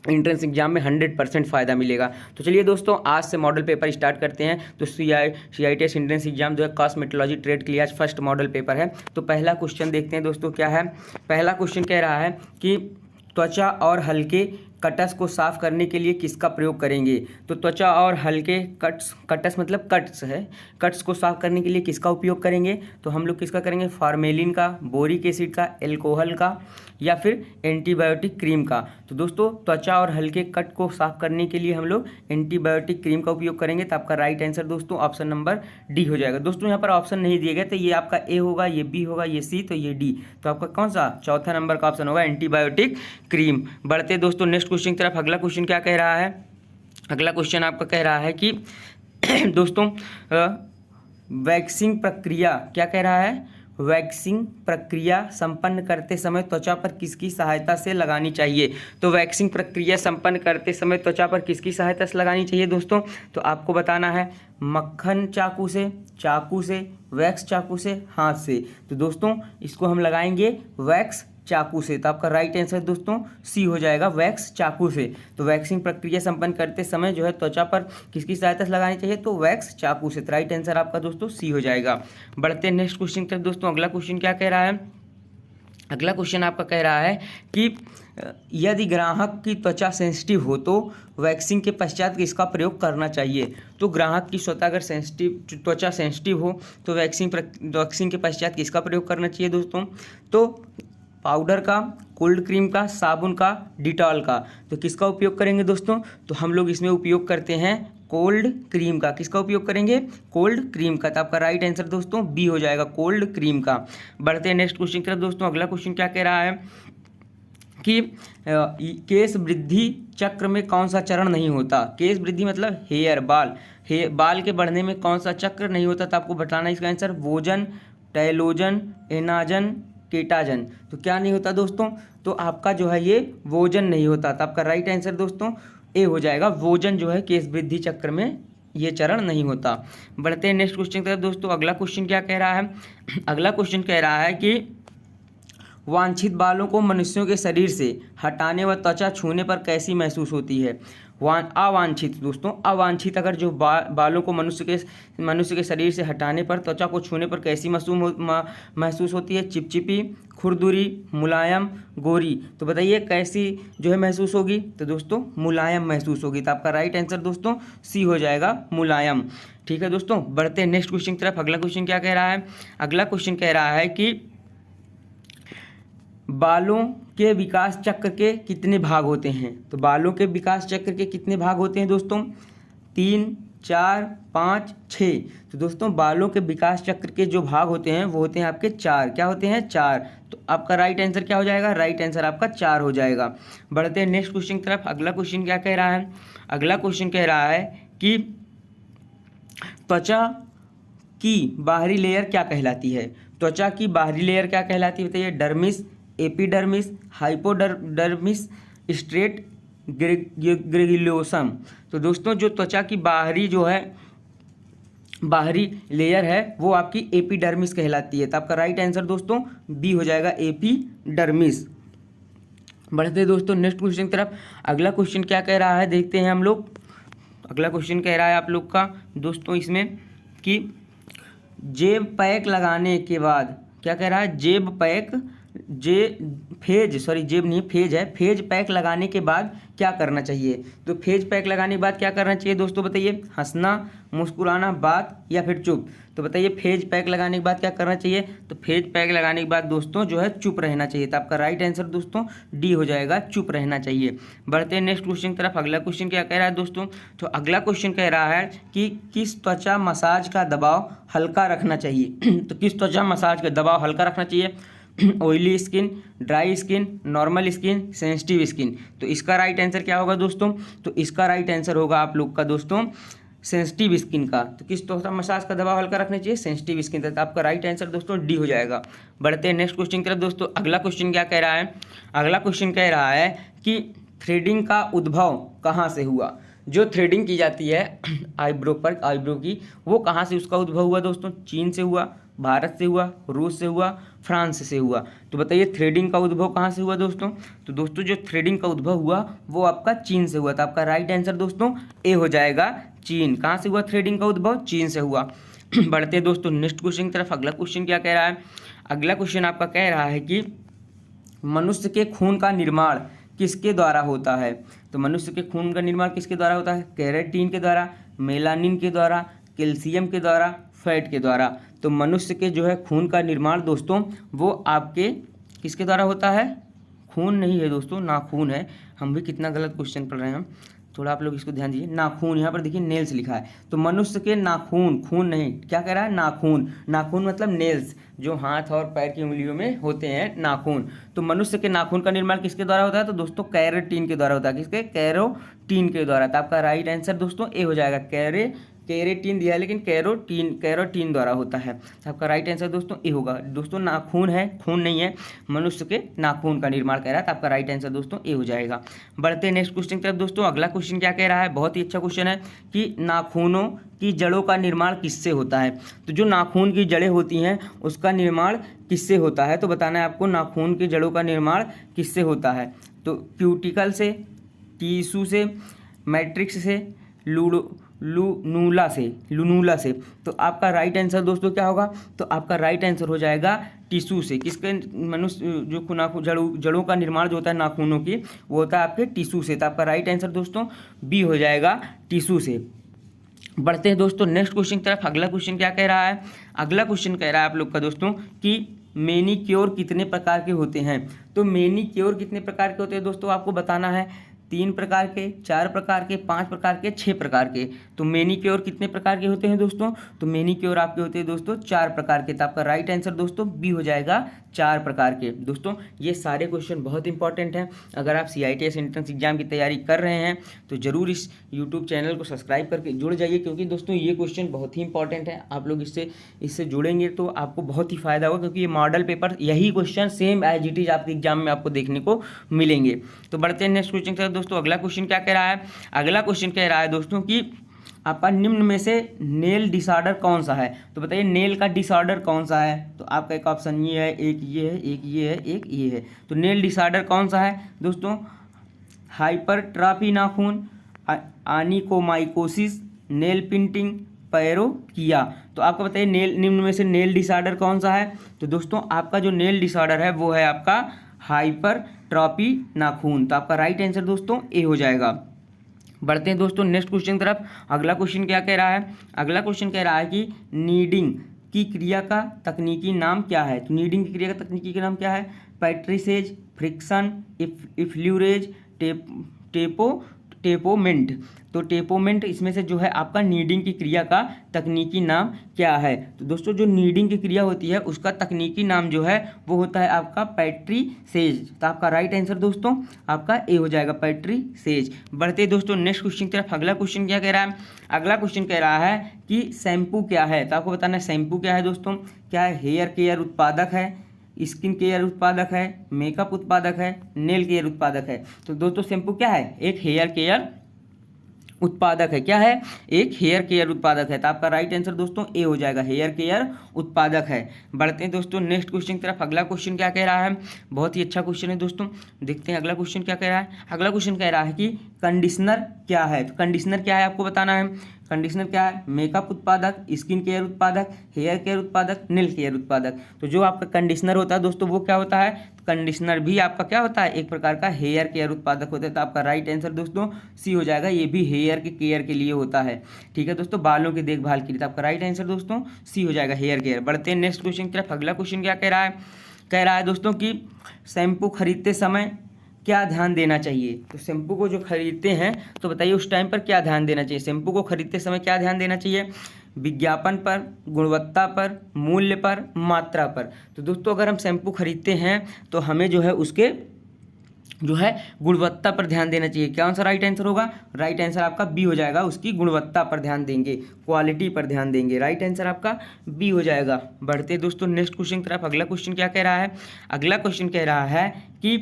Entrance exam में 100% फ़ायदा मिलेगा। तो चलिए दोस्तों, आज से मॉडल पेपर स्टार्ट करते हैं। तो CITS एंट्रेंस एग्जाम जो है कॉस्मेटोलॉजी ट्रेड के लिए आज फर्स्ट मॉडल पेपर है। तो पहला क्वेश्चन देखते हैं दोस्तों, क्या है। पहला क्वेश्चन कह रहा है कि त्वचा और हल्के कट्स को साफ करने के लिए किसका प्रयोग करेंगे। तो त्वचा और हल्के कट्स मतलब कट्स है, कट्स को साफ करने के लिए किसका उपयोग करेंगे। तो हम लोग किसका करेंगे, फार्मेलिन का, बोरिक एसिड का, एल्कोहल का, या फिर एंटीबायोटिक क्रीम का। तो दोस्तों त्वचा और हल्के कट को साफ करने के लिए हम लोग एंटीबायोटिक क्रीम का उपयोग करेंगे। तो आपका राइट आंसर दोस्तों ऑप्शन नंबर डी हो जाएगा। दोस्तों यहाँ पर ऑप्शन नहीं दिए गए, तो ये आपका ए होगा, ये बी होगा, ये सी, तो ये डी। तो आपका कौन सा चौथा नंबर का ऑप्शन होगा, एंटीबायोटिक क्रीम। बढ़ते दोस्तों नेक्स्ट क्वेश्चन की तरफ। अगला क्वेश्चन क्या कह रहा है। अगला क्वेश्चन आपका कह रहा है कि दोस्तों वैक्सिंग प्रक्रिया, क्या कह रहा है, वैक्सिंग प्रक्रिया संपन्न करते समय त्वचा पर किसकी सहायता से लगानी चाहिए। तो वैक्सिंग प्रक्रिया संपन्न करते समय त्वचा पर किसकी सहायता से लगानी चाहिए दोस्तों। तो आपको बताना है मक्खन चाकू से, वैक्स चाकू से, हाथ से। तो दोस्तों इसको हम लगाएंगे वैक्स चाकू से। तो आपका राइट आंसर दोस्तों सी हो जाएगा, वैक्स चाकू से। तो वैक्सिंग प्रक्रिया संपन्न करते समय जो है त्वचा पर किसकी सहायता से लगानी चाहिए, तो वैक्स चाकू से। तो राइट आंसर आपका दोस्तों सी हो जाएगा। बढ़ते हैं नेक्स्ट क्वेश्चन की तरफ दोस्तों। अगला क्वेश्चन क्या कह रहा है। अगला क्वेश्चन आपका कह रहा है कि यदि ग्राहक की त्वचा सेंसिटिव हो तो वैक्सिंग के पश्चात किसका प्रयोग करना चाहिए। तो ग्राहक की स्वतः अगर त्वचा सेंसिटिव हो तो वैक्सिंग के पश्चात किसका प्रयोग करना चाहिए दोस्तों। तो पाउडर का, कोल्ड क्रीम का, साबुन का, डिटॉल का। तो किसका उपयोग करेंगे दोस्तों। तो हम लोग इसमें उपयोग करते हैं कोल्ड क्रीम का। किसका उपयोग करेंगे, कोल्ड क्रीम का। तो आपका राइट आंसर दोस्तों बी हो जाएगा, कोल्ड क्रीम का। बढ़ते हैं नेक्स्ट क्वेश्चन की तरफ दोस्तों। अगला क्वेश्चन क्या कह रहा है कि केश वृद्धि चक्र में कौन सा चरण नहीं होता। केश वृद्धि मतलब हेयर, बाल के बढ़ने में कौन सा चक्र नहीं होता। तो आपको बताना इसका आंसर वोजन, टेलोजन, एनाजन, केटाजन। तो क्या नहीं होता दोस्तों। तो आपका जो है ये वोजन नहीं होता। तो आपका राइट आंसर दोस्तों ए हो जाएगा, वोजन जो है केश वृद्धि चक्र में ये चरण नहीं होता। बढ़ते हैं नेक्स्ट क्वेश्चन की तरफ दोस्तों। अगला क्वेश्चन क्या कह रहा है। अगला क्वेश्चन कह रहा है कि वांछित बालों को मनुष्यों के शरीर से हटाने व त्वचा छूने पर कैसी महसूस होती है। अवांछित दोस्तों, अवांछित अगर जो बालों को मनुष्य के शरीर से हटाने पर, त्वचा को छूने पर कैसी महसूस होती है। चिपचिपी, खुरदुरी, मुलायम, गोरी। तो बताइए कैसी जो है महसूस होगी। तो दोस्तों मुलायम महसूस होगी। तो आपका राइट आंसर दोस्तों सी हो जाएगा, मुलायम। ठीक है दोस्तों, बढ़ते हैं नेक्स्ट क्वेश्चन की तरफ। अगला क्वेश्चन क्या कह रहा है। अगला क्वेश्चन कह रहा है कि बालों के विकास चक्र के कितने भाग होते हैं। तो बालों के विकास चक्र के कितने भाग होते हैं दोस्तों, 3, 4, 5, 6। तो दोस्तों बालों के विकास चक्र के जो भाग होते हैं वो होते हैं आपके 4। क्या होते हैं, 4। तो आपका राइट आंसर क्या हो जाएगा, राइट आंसर आपका 4 हो जाएगा। बढ़ते हैं नेक्स्ट क्वेश्चन की तरफ। अगला क्वेश्चन क्या कह रहा है। अगला क्वेश्चन कह रहा है कि त्वचा की बाहरी लेयर क्या कहलाती है। त्वचा की बाहरी लेयर क्या कहलाती है बताइए। डर्मिस, एपिडर्मिस, हाइपोडर्मिस, स्ट्रेट ग्रेन्युलोसम। तो दोस्तों जो त्वचा की बाहरी लेयर है वो आपकी एपिडर्मिस कहलाती है। तो आपका राइट आंसर दोस्तों बी हो जाएगा, एपिडर्मिस। बढ़ते दोस्तों नेक्स्ट क्वेश्चन की तरफ। अगला क्वेश्चन क्या कह रहा है देखते हैं हम लोग। अगला क्वेश्चन कह रहा है आप लोग का दोस्तों इसमें कि जेब पैक लगाने के बाद, क्या कह रहा है, फेज पैक लगाने के बाद क्या करना चाहिए। तो फेज पैक लगाने के बाद क्या करना चाहिए दोस्तों बताइए। हंसना, मुस्कुराना, बात या फिर चुप। तो बताइए फेज पैक लगाने के बाद क्या करना चाहिए। तो फेज पैक लगाने के बाद दोस्तों जो है चुप रहना चाहिए। तो आपका राइट आंसर दोस्तों डी हो जाएगा, चुप रहना चाहिए। बढ़ते हैं नेक्स्ट क्वेश्चन की तरफ। अगला क्वेश्चन क्या कह रहा है दोस्तों। तो अगला क्वेश्चन कह रहा है कि किस त्वचा मसाज का दबाव हल्का रखना चाहिए। तो किस त्वचा मसाज का दबाव हल्का रखना चाहिए। Oily skin, dry skin, normal skin, sensitive skin. तो इसका राइट आंसर क्या होगा दोस्तों। तो इसका राइट आंसर होगा आप लोग का दोस्तों सेंसिटिव स्किन का। तो किस त्वचा मसाज का दबाव हल्का रखना चाहिए, सेंसिटिव स्किन का। तो आपका राइट आंसर दोस्तों डी हो जाएगा। बढ़ते हैं नेक्स्ट क्वेश्चन की तरफ दोस्तों। अगला क्वेश्चन क्या कह रहा है। अगला क्वेश्चन कह रहा है कि थ्रेडिंग का उद्भव कहाँ से हुआ। जो थ्रेडिंग की जाती है आईब्रो की, वो कहाँ से उसका उद्भव हुआ दोस्तों। चीन से हुआ, भारत से हुआ, रूस से हुआ, फ्रांस से हुआ। तो बताइए थ्रेडिंग का उद्भव कहाँ से हुआ दोस्तों? तो दोस्तों जो थ्रेडिंग का उद्भव हुआ वो आपका चीन से हुआ। तो आपका राइट आंसर दोस्तों ए हो जाएगा, चीन। कहाँ से हुआ थ्रेडिंग का उद्भव? चीन से हुआ। बढ़ते दोस्तों नेक्स्ट क्वेश्चन की तरफ। अगला क्वेश्चन क्या कह रहा है? अगला क्वेश्चन आपका कह रहा है कि मनुष्य के खून का निर्माण किसके द्वारा होता है? तो मनुष्य के खून का निर्माण किसके द्वारा होता है? केराटिन के द्वारा, मेलानिन के द्वारा, कैल्शियम के द्वारा, फैट के द्वारा। तो मनुष्य के जो है खून का निर्माण दोस्तों वो आपके किसके द्वारा होता है? खून नहीं है दोस्तों, नाखून है। हम भी कितना गलत क्वेश्चन पढ़ रहे हैं, थोड़ा आप लोग इसको ध्यान दीजिए। नाखून, यहाँ पर देखिए नेल्स लिखा है। तो मनुष्य के नाखून, खून नहीं, क्या कह रहा है? नाखून। नाखून मतलब नेल्स, जो हाथ और पैर की उंगलियों में होते हैं नाखून। तो मनुष्य के नाखून का निर्माण किसके द्वारा होता है? तो दोस्तों कैरेटीन के द्वारा होता है। किसके? कैरोटीन के द्वारा। तो आपका राइट आंसर दोस्तों ए हो जाएगा। केरेटिन दिया है लेकिन कैरोटीन द्वारा होता है। तो आपका राइट आंसर दोस्तों ए होगा। दोस्तों नाखून है, खून नहीं है। मनुष्य के नाखून का निर्माण कह रहा है। तो आपका राइट आंसर दोस्तों ए हो जाएगा। बढ़ते हैं नेक्स्ट क्वेश्चन की तरफ दोस्तों। अगला क्वेश्चन क्या कह रहा है? बहुत ही अच्छा क्वेश्चन है कि नाखूनों की जड़ों का निर्माण किससे होता है? तो जो नाखून की जड़ें होती हैं उसका निर्माण किससे होता है? तो बताना है आपको नाखून की जड़ों का निर्माण किससे होता है। तो क्यूटिकल से, टिश्यू से, मैट्रिक्स से, लूनूला से। तो आपका राइट आंसर दोस्तों क्या होगा? तो आपका राइट आंसर हो जाएगा टिश्यू से। किसके? मनुष्य जो जड़ों का निर्माण जो होता है नाखूनों की वो होता है आपके टिश्यू से। तो आपका राइट आंसर दोस्तों बी हो जाएगा, टिश्यू से। बढ़ते हैं दोस्तों नेक्स्ट क्वेश्चन की तरफ। अगला क्वेश्चन क्या कह रहा है? अगला क्वेश्चन कह रहा है आप लोग का दोस्तों कि मैनीक्योर कितने प्रकार के होते हैं? तो मैनीक्योर कितने प्रकार के होते हैं दोस्तों आपको बताना है। 3 प्रकार के, 4 प्रकार के, 5 प्रकार के, 6 प्रकार के। तो मैनीक्योर कितने प्रकार के होते हैं दोस्तों? तो मैनीक्योर आपके होते हैं दोस्तों 4 प्रकार के। तो आपका राइट आंसर दोस्तों बी हो जाएगा, 4 प्रकार के। दोस्तों ये सारे क्वेश्चन बहुत इंपॉर्टेंट हैं। अगर आप CITS एंट्रेंस एग्जाम की तैयारी कर रहे हैं तो जरूर इस यूट्यूब चैनल को सब्सक्राइब करके जुड़ जाइए, क्योंकि दोस्तों ये क्वेश्चन बहुत ही इंपॉर्टेंट है। आप लोग इससे जुड़ेंगे तो आपको बहुत ही फायदा होगा, क्योंकि ये मॉडल पेपर यही question same as it is आपके एग्जाम में आपको देखने को मिलेंगे। तो बढ़ते हैं नेक्स्ट क्वेश्चन की तरफ दोस्तों। अगला क्वेश्चन क्या कह रहा है? अगला क्वेश्चन कह रहा है दोस्तों कि आपका निम्न में से नेल डिसऑर्डर कौन सा है? तो बताइए नेल का डिसऑर्डर कौन सा है? तो आपका एक ऑप्शन ये है, एक ये है, एक ये है, एक ये है। तो नेल डिसऑर्डर कौन सा है दोस्तों? हाइपरट्रॉफी नाखून, आनिकोमाइकोसिस, नेल पिंटिंग, पैरोकिया। तो आपको बताइए निम्न में से नेल डिसऑर्डर कौन सा है? तो दोस्तों आपका जो नेल डिसऑर्डर है वो है आपका हाइपरट्रॉफी नाखून। तो आपका राइट आंसर दोस्तों ए हो जाएगा। बढ़ते हैं दोस्तों नेक्स्ट क्वेश्चन की तरफ। अगला क्वेश्चन क्या कह रहा है? अगला क्वेश्चन कह रहा है कि नीडिंग की क्रिया का तकनीकी नाम क्या है? तो नीडिंग की क्रिया का तकनीकी नाम क्या है? पैट्रिसेज, फ्रिक्शन, इफ्ल्यूरेज, टेपोमेंट। तो टेपोमेंट इसमें से जो है आपका नीडिंग की क्रिया का तकनीकी नाम क्या है? तो दोस्तों जो नीडिंग की क्रिया होती है उसका तकनीकी नाम जो है वो होता है आपका पैट्रिसेज। तो आपका राइट आंसर दोस्तों आपका ए हो जाएगा, पैट्रिसेज। बढ़ते दोस्तों नेक्स्ट क्वेश्चन की तरफ। अगला क्वेश्चन क्या कह रहा है? अगला क्वेश्चन कह रहा है कि शैम्पू क्या है? तो आपको बताना है शैम्पू क्या है दोस्तों। क्या है? हेयर केयर उत्पादक है, स्किन केयर उत्पादक है, मेकअप उत्पादक है, नेल केयर उत्पादक है। तो दोस्तों शैम्पू क्या है? एक हेयर केयर उत्पादक है। क्या है? एक हेयर केयर उत्पादक है। तो आपका राइट आंसर दोस्तों ए हो जाएगा, हेयर केयर उत्पादक है। बढ़ते हैं दोस्तों नेक्स्ट क्वेश्चन की तरफ। अगला क्वेश्चन क्या कह रहा है? बहुत ही अच्छा क्वेश्चन है दोस्तों, देखते हैं अगला क्वेश्चन क्या कह रहा है। अगला क्वेश्चन कह रहा है कि कंडीशनर क्या है? तो कंडीशनर क्या है आपको बताना है। कंडीशनर क्या है? मेकअप उत्पादक, स्किन केयर उत्पादक, हेयर केयर उत्पादक, नेल केयर उत्पादक। तो जो आपका कंडीशनर होता है दोस्तों वो क्या होता है? कंडीशनर भी आपका क्या होता है? एक प्रकार का हेयर केयर उत्पादक होता है। तो आपका राइट आंसर दोस्तों सी हो जाएगा, ये भी हेयर के केयर के लिए होता है। ठीक है दोस्तों, बालों की देखभाल के लिए। तो आपका राइट आंसर दोस्तों सी हो जाएगा, हेयर केयर। बढ़ते हैं नेक्स्ट क्वेश्चन की तरफ। अगला क्वेश्चन क्या कह रहा है? कह रहा है दोस्तों कि शैम्पू खरीदते समय क्या ध्यान देना चाहिए? तो शैम्पू को जो खरीदते हैं तो बताइए उस टाइम पर क्या ध्यान देना चाहिए? शैम्पू को खरीदते समय क्या ध्यान देना चाहिए? विज्ञापन पर, गुणवत्ता पर, मूल्य पर, मात्रा पर। तो दोस्तों अगर हम शैम्पू खरीदते हैं तो हमें जो है उसके जो है गुणवत्ता पर ध्यान देना चाहिए। कौन सा राइट आंसर होगा? राइट आंसर आपका बी हो जाएगा, उसकी गुणवत्ता पर ध्यान देंगे, क्वालिटी पर ध्यान देंगे। राइट आंसर आपका बी हो जाएगा। बढ़ते दोस्तों नेक्स्ट क्वेश्चन की तरफ। अगला क्वेश्चन क्या कह रहा है? अगला क्वेश्चन कह रहा है कि